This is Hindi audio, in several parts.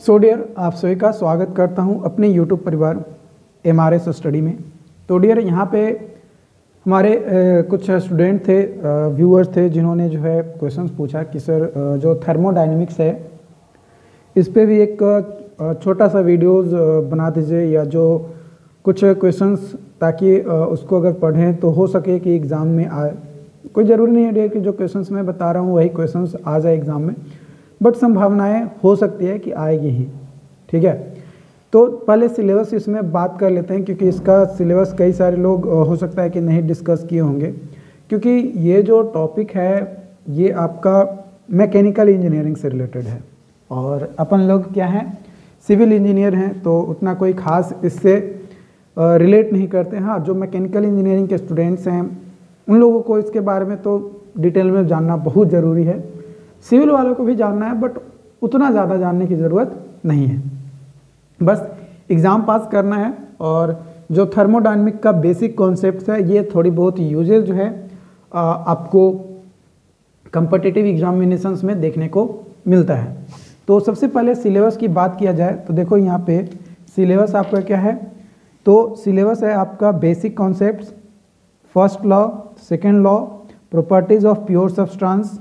सो डियर, आप सभी का स्वागत करता हूं अपने यूट्यूब परिवार MRS स्टडी में। तो डियर, यहाँ पे हमारे कुछ स्टूडेंट थे, व्यूअर्स थे, जिन्होंने जो है क्वेश्चंस पूछा कि सर जो थर्मोडायनेमिक्स है इस पे भी एक छोटा सा वीडियोस बना दीजिए या जो कुछ क्वेश्चंस, ताकि उसको अगर पढ़ें तो हो सके कि एग्ज़ाम में आए। कोई ज़रूरी नहीं है डियर कि जो क्वेश्चंस मैं बता रहा हूँ वही क्वेश्चंस आ जाए एग्ज़ाम में, बट संभावनाएं हो सकती है कि आएगी ही। ठीक है, तो पहले सिलेबस इसमें बात कर लेते हैं, क्योंकि इसका सिलेबस कई सारे लोग हो सकता है कि नहीं डिस्कस किए होंगे, क्योंकि ये जो टॉपिक है ये आपका मैकेनिकल इंजीनियरिंग से रिलेटेड है और अपन लोग क्या हैं, सिविल इंजीनियर हैं, तो उतना कोई ख़ास इससे रिलेट नहीं करते। हाँ, जो मैकेनिकल इंजीनियरिंग के स्टूडेंट्स हैं उन लोगों को इसके बारे में तो डिटेल में जानना बहुत ज़रूरी है। सिविल वालों को भी जानना है, बट उतना ज़्यादा जानने की ज़रूरत नहीं है। बस एग्ज़ाम पास करना है और जो थर्मोडायनामिक का बेसिक कॉन्सेप्ट है ये थोड़ी बहुत यूजेज जो है आपको कम्पिटिटिव एग्जामिनेशंस में देखने को मिलता है। तो सबसे पहले सिलेबस की बात किया जाए तो देखो यहाँ पे सिलेबस आपका क्या है। तो सिलेबस है आपका basic concepts, first law, second law, properties of pure substance,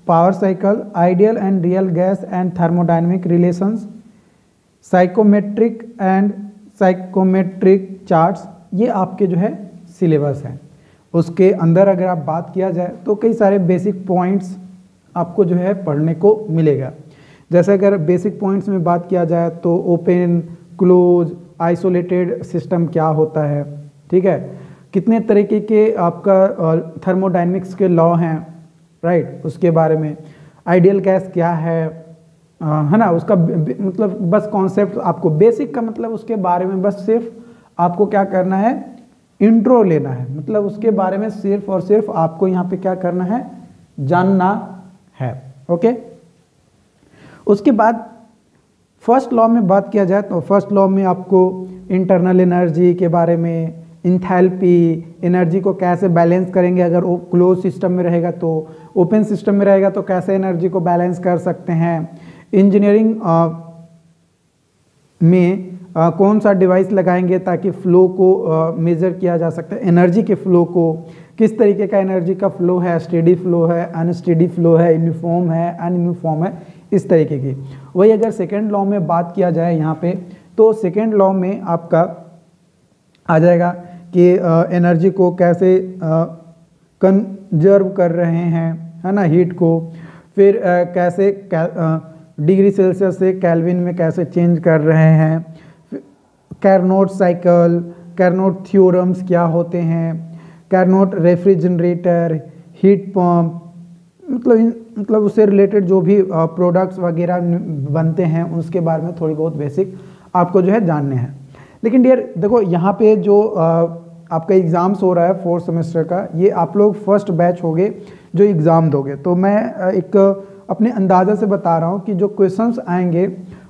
power cycle, ideal and real gas and thermodynamic relations, psychometric and psychometric charts, ये आपके जो है सिलेबस है। उसके अंदर अगर आप बात किया जाए तो कई सारे बेसिक पॉइंट्स आपको जो है पढ़ने को मिलेगा। जैसे अगर बेसिक पॉइंट्स में बात किया जाए तो ओपन, क्लोज, आइसोलेटेड सिस्टम क्या होता है, ठीक है, कितने तरीके के आपका थर्मोडायनेमिक्स के लॉ हैं, राइट, उसके बारे में, आइडियल गैस क्या है ना, उसका मतलब बस कॉन्सेप्ट आपको बेसिक का मतलब उसके बारे में बस सिर्फ आपको क्या करना है, इंट्रो लेना है, मतलब उसके बारे में सिर्फ और सिर्फ आपको यहाँ पे क्या करना है, जानना है। ओके, उसके बाद फर्स्ट लॉ में बात किया जाए तो फर्स्ट लॉ में आपको इंटरनल एनर्जी के बारे में, इंथैल्पी, एनर्जी को कैसे बैलेंस करेंगे, अगर वो क्लोज सिस्टम में रहेगा तो, ओपन सिस्टम में रहेगा तो कैसे एनर्जी को बैलेंस कर सकते हैं, इंजीनियरिंग में कौन सा डिवाइस लगाएंगे ताकि फ्लो को मेज़र किया जा सकता है, एनर्जी के फ्लो को, किस तरीके का एनर्जी का फ्लो है, स्टेडी फ्लो है, अनस्टेडी फ्लो है, यूनिफॉर्म है, अनयूनिफॉर्म है, इस तरीके की। वही अगर सेकेंड लॉ में बात किया जाए यहाँ पे तो सेकेंड लॉ में आपका आ जाएगा कि एनर्जी को कैसे कंजर्व कर रहे हैं, है ना, हीट को, फिर कैसे डिग्री सेल्सियस से केल्विन में कैसे चेंज कर रहे हैं, कैरनोट साइकिल, कैरनोट थ्योरम्स क्या होते हैं, कैरनोट रेफ्रिजरेटर, हीट पंप, मतलब उससे रिलेटेड जो भी प्रोडक्ट्स वगैरह बनते हैं उसके बारे में थोड़ी बहुत बेसिक आपको जो है जानने हैं। लेकिन डियर देखो, यहाँ पे जो आपका एग्ज़ाम्स हो रहा है फोर्थ सेमेस्टर का, ये आप लोग फर्स्ट बैच होगे जो एग्ज़ाम दोगे। तो मैं एक अपने अंदाज़ा से बता रहा हूँ कि जो क्वेश्चंस आएंगे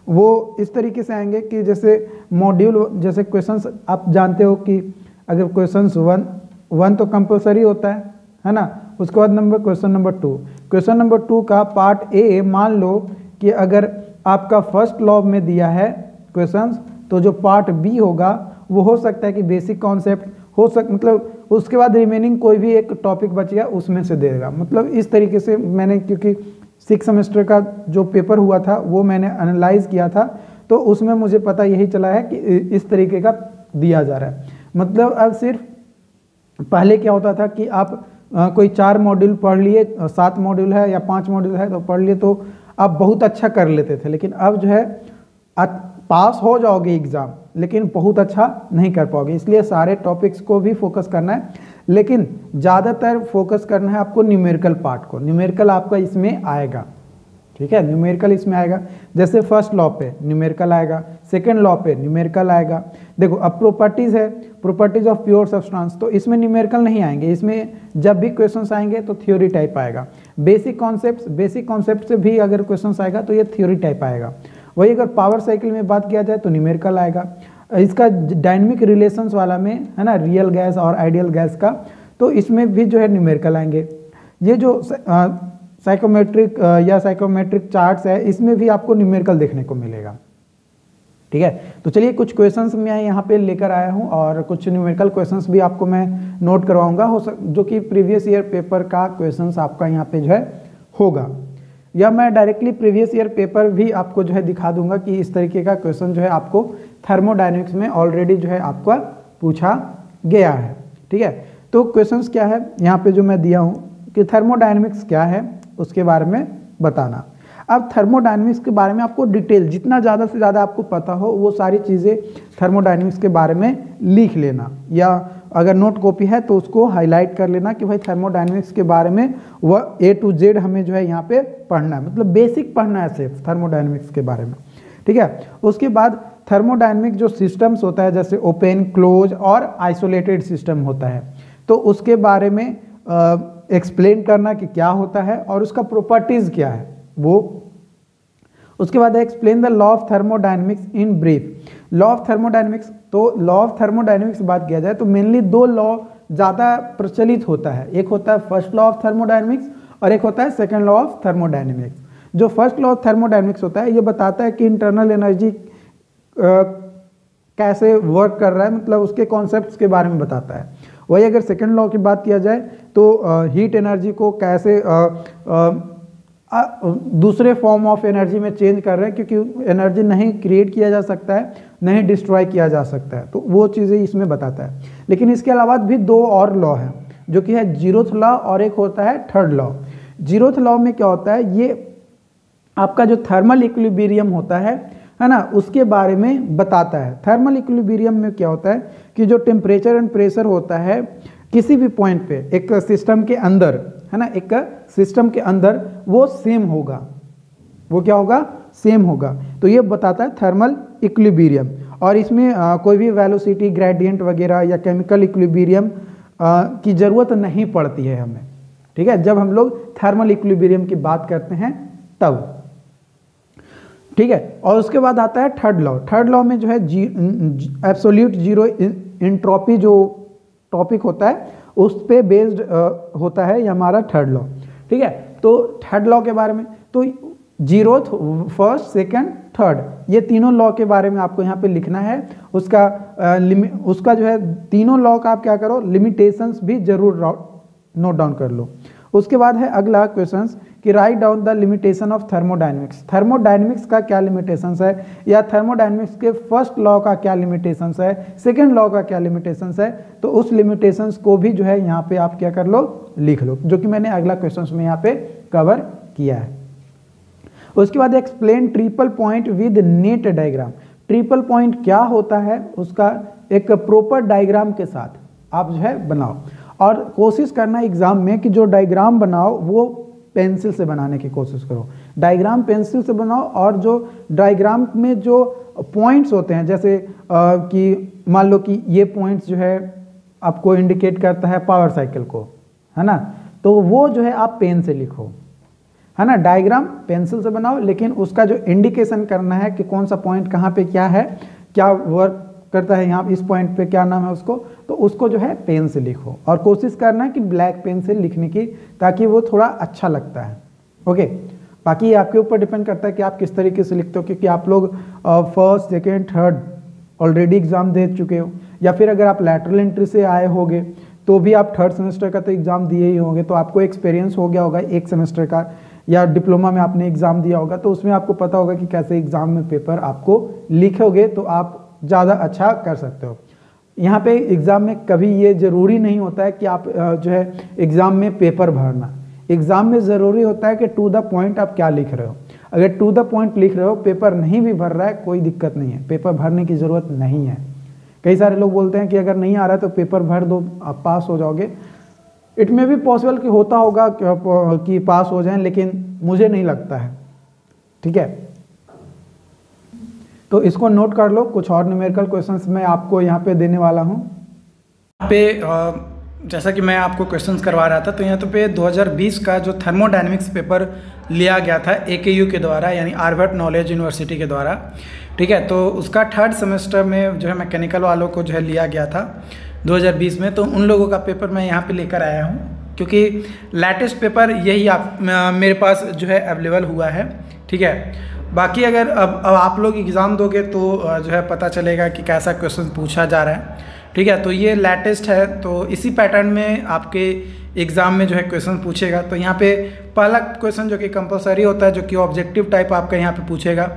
वो इस तरीके से आएंगे कि जैसे मॉड्यूल, जैसे क्वेश्चंस आप जानते हो कि अगर क्वेश्चंस वन तो कंपलसरी होता है ना, उसके बाद क्वेश्चन नंबर टू का पार्ट ए, मान लो कि अगर आपका फर्स्ट लॉ में दिया है क्वेश्चंस, तो जो पार्ट बी होगा वो हो सकता है कि बेसिक कॉन्सेप्ट मतलब उसके बाद रिमेनिंग कोई भी एक टॉपिक बचेगा उसमें से देगा। मतलब इस तरीके से मैंने, क्योंकि 6 सेमेस्टर का जो पेपर हुआ था वो मैंने एनालाइज किया था, तो उसमें मुझे पता यही चला है कि इस तरीके का दिया जा रहा है। मतलब अब सिर्फ पहले क्या होता था कि आप कोई 4 मॉड्यूल पढ़ लिए, 7 मॉड्यूल है या 5 मॉड्यूल है तो पढ़ लिए तो आप बहुत अच्छा कर लेते थे, लेकिन अब जो है पास हो जाओगे एग्ज़ाम लेकिन बहुत अच्छा नहीं कर पाओगे। इसलिए सारे टॉपिक्स को भी फोकस करना है, लेकिन ज़्यादातर फोकस करना है आपको न्यूमेरिकल पार्ट को। न्यूमेरिकल आपका इसमें आएगा, ठीक है, न्यूमेरिकल इसमें आएगा। जैसे फर्स्ट लॉ पे न्यूमेरिकल आएगा, सेकेंड लॉ पे न्यूमेरिकल आएगा। देखो अब प्रॉपर्टीज़ है, प्रॉपर्टीज ऑफ प्योर सब्सटेंस, तो इसमें न्यूमेरिकल नहीं आएंगे, इसमें जब भी क्वेश्चंस आएंगे तो थ्योरी टाइप आएगा। बेसिक कॉन्सेप्ट से भी अगर क्वेश्चंस आएगा तो ये थ्योरी टाइप आएगा। वही अगर पावर साइकिल में बात किया जाए तो न्यूमेरिकल आएगा। इसका डायनेमिक रिलेशंस वाला में है ना, रियल गैस और आइडियल गैस का, तो इसमें भी जो है न्यूमेरिकल आएंगे। ये जो साइकोमेट्रिक या साइकोमेट्रिक चार्ट्स है, इसमें भी आपको न्यूमेरिकल देखने को मिलेगा। ठीक है, तो चलिए कुछ क्वेश्चंस मैं यहाँ पे लेकर आया हूँ और कुछ न्यूमेरिकल क्वेश्चंस भी आपको मैं नोट करवाऊंगा, जो कि प्रीवियस ईयर पेपर का क्वेश्चंस आपका यहाँ पे जो है होगा, या मैं डायरेक्टली प्रीवियस ईयर पेपर भी आपको जो है दिखा दूंगा कि इस तरीके का क्वेश्चन जो है आपको थर्मोडायनेमिक्स में ऑलरेडी जो है आपका पूछा गया है। ठीक है, तो क्वेश्चंस क्या है यहाँ पे जो मैं दिया हूँ कि थर्मोडायनेमिक्स क्या है उसके बारे में बताना। अब थर्मोडायनेमिक्स के बारे में आपको डिटेल जितना ज़्यादा से ज़्यादा आपको पता हो वो सारी चीज़ें थर्मोडायनेमिक्स के बारे में लिख लेना, या अगर नोट कॉपी है तो उसको हाईलाइट कर लेना कि भाई थर्मोडायनेमिक्स के बारे में वह A to Z हमें जो है यहाँ पे पढ़ना है, मतलब बेसिक पढ़ना है सिर्फ थर्मोडायनेमिक्स के बारे में। ठीक है, उसके बाद थर्मोडायनेमिक जो सिस्टम्स होता है जैसे ओपन, क्लोज और आइसोलेटेड सिस्टम होता है, तो उसके बारे में एक्सप्लेन करना कि क्या होता है और उसका प्रॉपर्टीज क्या है वो। उसके बाद explain the law of thermodynamics in brief. Law of thermodynamics, तो लॉ ऑफ थर्मोडायनेमिक्स बात किया जाए तो मेनली दो लॉ ज़्यादा प्रचलित होता है, एक होता है फर्स्ट लॉ ऑफ थर्मोडायनेमिक्स और एक होता है सेकंड लॉ ऑफ थर्मोडायनेमिक्स। जो फर्स्ट लॉ ऑफ थर्मोडायनेमिक्स होता है ये बताता है कि इंटरनल एनर्जी कैसे वर्क कर रहा है, मतलब उसके कॉन्सेप्ट्स के बारे में बताता है। वही अगर सेकंड लॉ की बात किया जाए तो हीट एनर्जी को कैसे दूसरे फॉर्म ऑफ एनर्जी में चेंज कर रहे हैं, क्योंकि एनर्जी नहीं क्रिएट किया जा सकता है, नहीं डिस्ट्रॉय किया जा सकता है, तो वो चीज़ें इसमें बताता है। लेकिन इसके अलावा भी दो और लॉ हैं जो कि है जीरोथ लॉ और एक होता है थर्ड लॉ। जीरोथ लॉ में क्या होता है, ये आपका जो थर्मल इक्विलिब्रियम होता है ना, उसके बारे में बताता है। थर्मल इक्विलिब्रियम में क्या होता है कि जो टेम्परेचर एंड प्रेशर होता है किसी भी पॉइंट पे एक सिस्टम के अंदर, है ना, एक सिस्टम के अंदर वो सेम होगा, वो क्या होगा, सेम होगा। तो ये बताता है थर्मल इक्विलिब्रियम, और इसमें कोई भी वेलोसिटी ग्रेडियंट वगैरह या केमिकल इक्विलिब्रियम की ज़रूरत नहीं पड़ती है हमें। ठीक है, जब हम लोग थर्मल इक्विलिब्रियम की बात करते हैं तब। ठीक है, और उसके बाद आता है थर्ड लॉ। थर्ड लॉ में जो है एब्सोल्यूट जीरो एंट्रोपी जो टॉपिक होता है उस पे बेस्ड होता है ये हमारा थर्ड लॉ। ठीक है, तो थर्ड लॉ के बारे में तो जीरोथ, फर्स्ट, सेकंड, थर्ड, ये तीनों लॉ के बारे में आपको यहाँ पे लिखना है। उसका जो है तीनों लॉ का आप क्या करो, लिमिटेशंस भी जरूर नोट डाउन कर लो। उसके बाद है अगला क्वेश्चंस कि write down the limitation of thermodynamics. Thermodynamics का क्या लिमिटेशंस है, या थर्मोडायनेमिक्स के फर्स्ट लॉ का क्या लिमिटेशंस है, सेकंड लॉ का क्या लिमिटेशंस है, तो उस लिमिटेशंस को भी जो है यहाँ पे आप क्या कर लो, लिख लो, जो कि मैंने अगला क्वेश्चंस में यहाँ पे कवर किया है। उसके बाद explain triple point with net diagram. Triple point क्या होता है उसका एक प्रॉपर डायग्राम के साथ आप जो है बनाओ, और कोशिश करना एग्जाम में कि जो डायग्राम बनाओ वो पेंसिल से बनाने की कोशिश करो। डायग्राम पेंसिल से बनाओ, और जो डायग्राम में जो पॉइंट्स होते हैं जैसे कि मान लो कि ये पॉइंट्स जो है आपको इंडिकेट करता है पावर साइकिल को, है ना, तो वो जो है आप पेन से लिखो, है ना। डायग्राम पेंसिल से बनाओ, लेकिन उसका जो इंडिकेशन करना है कि कौन सा पॉइंट कहाँ पे क्या है, क्या वर्क करता है, यहाँ इस पॉइंट पे क्या नाम है उसको, तो उसको जो है पेन से लिखो, और कोशिश करना है कि ब्लैक पेन से लिखने की, ताकि वो थोड़ा अच्छा लगता है। ओके, बाकी आपके ऊपर डिपेंड करता है कि आप किस तरीके से लिखते हो, क्योंकि आप लोग first, second, third already exam दे चुके हो, या फिर अगर आप लैटरल एंट्री से आए होगे तो भी आप थर्ड सेमेस्टर का तो एग्ज़ाम दिए ही होंगे, तो आपको एक्सपीरियंस हो गया होगा एक सेमेस्टर का, या डिप्लोमा में आपने एग्ज़ाम दिया होगा, तो उसमें आपको पता होगा कि कैसे एग्ज़ाम में पेपर आपको लिखोगे तो आप ज़्यादा अच्छा कर सकते हो। यहाँ पे एग्ज़ाम में कभी ये ज़रूरी नहीं होता है कि आप जो है एग्ज़ाम में पेपर भरना। एग्ज़ाम में ज़रूरी होता है कि टू द पॉइंट आप क्या लिख रहे हो। अगर टू द पॉइंट लिख रहे हो, पेपर नहीं भी भर रहा है, कोई दिक्कत नहीं है, पेपर भरने की ज़रूरत नहीं है। कई सारे लोग बोलते हैं कि अगर नहीं आ रहा है तो पेपर भर दो, आप पास हो जाओगे। इट में भी पॉसिबल कि होता होगा कि पास हो जाएं, लेकिन मुझे नहीं लगता है। ठीक है, तो इसको नोट कर लो। कुछ और न्यूमेरिकल क्वेश्चंस मैं आपको यहाँ पे देने वाला हूँ। यहाँ पे जैसा कि मैं आपको क्वेश्चंस करवा रहा था, तो यहाँ पे 2020 का जो थर्मोडायनेमिक्स पेपर लिया गया था AKU के द्वारा, यानी आर्वर्ड नॉलेज यूनिवर्सिटी के द्वारा। ठीक है, तो उसका थर्ड सेमेस्टर में जो है मैकेनिकल वालों को जो है लिया गया था 2020 में, तो उन लोगों का पेपर मैं यहाँ पे लेकर आया हूँ। क्योंकि लेटेस्ट पेपर यही आप मेरे पास जो है अवेलेबल हुआ है, ठीक है। बाकी अगर अब आप लोग एग्ज़ाम दोगे तो जो है पता चलेगा कि कैसा क्वेश्चन पूछा जा रहा है, ठीक है। तो ये लेटेस्ट है, तो इसी पैटर्न में आपके एग्ज़ाम में जो है क्वेश्चन पूछेगा। तो यहाँ पे पहला क्वेश्चन जो कि कंपलसरी होता है, जो कि ऑब्जेक्टिव टाइप आपका यहाँ पे पूछेगा।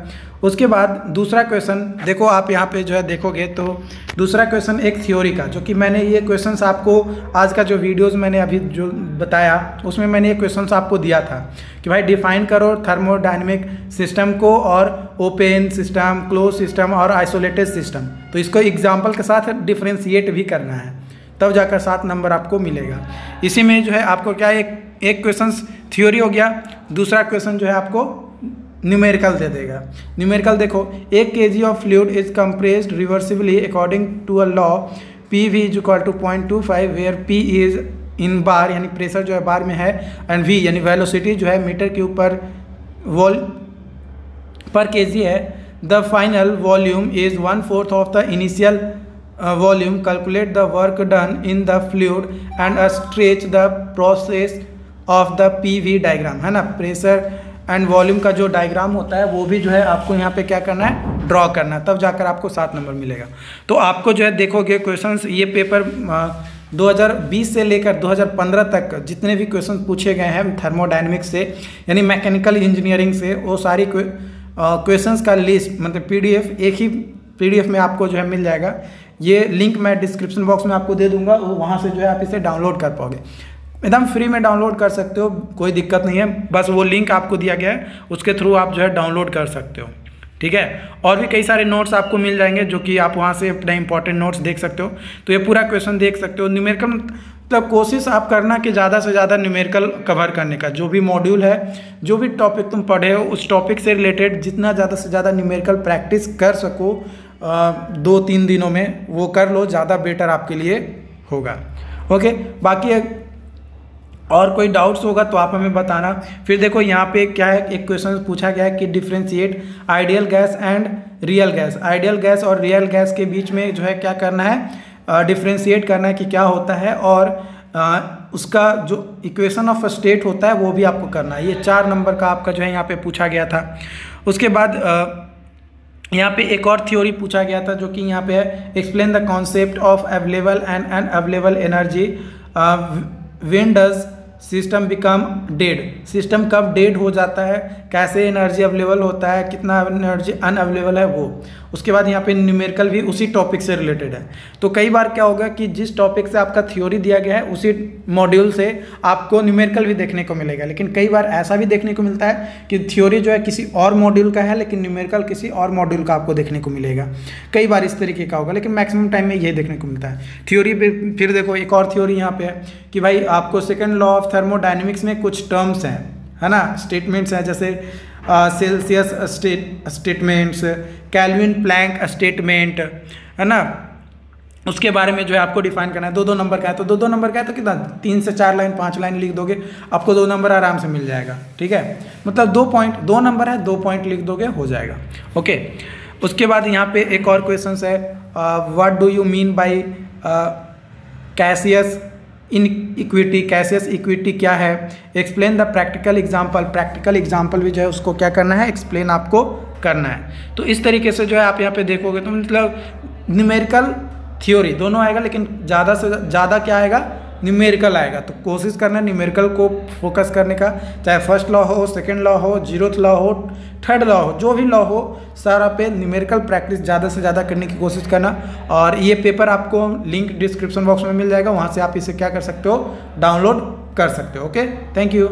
उसके बाद दूसरा क्वेश्चन देखो, आप यहाँ पे जो है देखोगे तो दूसरा क्वेश्चन एक थ्योरी का, जो कि मैंने ये क्वेश्चंस आपको आज का जो वीडियोस मैंने अभी जो बताया उसमें मैंने ये क्वेश्चंस आपको दिया था कि भाई डिफाइन करो थर्मोडायनेमिक सिस्टम को, और ओपन सिस्टम, क्लोज सिस्टम और आइसोलेटेड सिस्टम। तो इसको एग्जाम्पल के साथ डिफ्रेंशिएट भी करना है, तब जाकर 7 नंबर आपको मिलेगा। इसी में जो है आपको क्या एक क्वेश्चन थ्योरी हो गया, दूसरा क्वेश्चन जो है आपको न्यूमेरिकल दे देगा। न्यूमेरिकल देखो, 1 kg of fluid is compressed reversibly according to a law PV is equal to 0.25 where P is in bar, यानी प्रेशर जो है बार में है, एंड V यानी वेलोसिटी जो है मीटर क्यूब पर kg है। The final volume is 1/4 of the initial volume. Calculate the work done in the fluid and stretch the process of the PV diagram, है ना। प्रेशर एंड वॉल्यूम का जो डायग्राम होता है वो भी जो है आपको यहाँ पे क्या करना है, ड्रॉ करना है, तब जाकर आपको 7 नंबर मिलेगा। तो आपको जो है देखोगे क्वेश्चंस, ये पेपर 2020 से लेकर 2015 तक जितने भी क्वेश्चन पूछे गए हैं थर्मोडायनेमिक्स से, यानी मैकेनिकल इंजीनियरिंग से, वो सारी क्वेश्चंस का लिस्ट मतलब PDF एक ही PDF में आपको जो है मिल जाएगा। ये लिंक मैं डिस्क्रिप्शन बॉक्स में आपको दे दूंगा, वहाँ से जो है आप इसे डाउनलोड कर पाओगे, एकदम फ्री में डाउनलोड कर सकते हो, कोई दिक्कत नहीं है। बस वो लिंक आपको दिया गया है, उसके थ्रू आप जो है डाउनलोड कर सकते हो, ठीक है। और भी कई सारे नोट्स आपको मिल जाएंगे, जो कि आप वहाँ से अपने इंपॉर्टेंट नोट्स देख सकते हो। तो ये पूरा क्वेश्चन देख सकते हो। न्यूमेरिकल मतलब कोशिश आप करना कि ज़्यादा से ज़्यादा न्यूमेरिकल कवर करने का, जो भी मॉड्यूल है, जो भी टॉपिक तुम पढ़े हो उस टॉपिक से रिलेटेड जितना ज़्यादा से ज़्यादा न्यूमेरिकल प्रैक्टिस कर सको 2-3 दिनों में, वो कर लो, ज़्यादा बेटर आपके लिए होगा। ओके, बाकी और कोई डाउट्स होगा तो आप हमें बताना। फिर देखो यहाँ पे क्या है, एक क्वेश्चन पूछा गया है कि differentiate ideal gas and real gas. Ideal gas और रियल गैस के बीच में जो है क्या करना है, डिफ्रेंशिएट करना है कि क्या होता है, और उसका जो इक्वेशन ऑफ स्टेट होता है वो भी आपको करना है। ये 4 नंबर का आपका जो है यहाँ पे पूछा गया था। उसके बाद यहाँ पे एक और थ्योरी पूछा गया था, जो कि यहाँ पे है explain the concept of available and unavailable energy. When does system become dead, system कब डेड हो जाता है, कैसे एनर्जी अवेलेबल होता है, कितना एनर्जी अनअवेलेबल है वो। उसके बाद यहाँ पे न्यूमेरिकल भी उसी टॉपिक से रिलेटेड है। तो कई बार क्या होगा कि जिस टॉपिक से आपका थ्योरी दिया गया है उसी मॉड्यूल से आपको न्यूमेरिकल भी देखने को मिलेगा। लेकिन कई बार ऐसा भी देखने को मिलता है कि थ्योरी जो है किसी और मॉड्यूल का है, लेकिन न्यूमेरिकल किसी और मॉड्यूल का आपको देखने को मिलेगा। कई बार इस तरीके का होगा, लेकिन मैक्सिमम टाइम में यही देखने को मिलता है थ्योरी पे। फिर देखो एक और थ्योरी यहाँ पे है कि भाई आपको सेकेंड लॉ ऑफ थर्मोडायनेमिक्स में कुछ टर्म्स हैं, है ना, स्टेटमेंट्स हैं, जैसे Clausius statements, Kelvin Planck statement, है ना, उसके बारे में जो है आपको डिफाइन करना है। 2-2 नंबर का है तो 2-2 नंबर का है तो कितना 3 से 4 लाइन 5 लाइन लिख दोगे, आपको 2 नंबर आराम से मिल जाएगा, ठीक है। मतलब 2 नंबर है, 2 पॉइंट लिख दोगे हो जाएगा। ओके, उसके बाद यहाँ पे एक और क्वेश्चन है, what do you mean by Cassius in equity. Cassius equity क्या है, explain the practical example. Practical example भी जो है उसको क्या करना है, एक्सप्लेन आपको करना है। तो इस तरीके से जो है आप यहाँ पे देखोगे तो मतलब न्यूमेरिकल थ्योरी दोनों आएगा, लेकिन ज़्यादा से ज़्यादा क्या आएगा, न्यूमेरिकल आएगा। तो कोशिश करना न्यूमेरिकल को फोकस करने का, चाहे फर्स्ट लॉ हो, सेकंड लॉ हो, 0th लॉ हो, 3rd लॉ हो, जो भी लॉ हो, सारा पे न्यूमेरिकल प्रैक्टिस ज़्यादा से ज़्यादा करने की कोशिश करना। और ये पेपर आपको लिंक डिस्क्रिप्शन बॉक्स में मिल जाएगा, वहाँ से आप इसे क्या कर सकते हो, डाउनलोड कर सकते हो। Okay, thank you.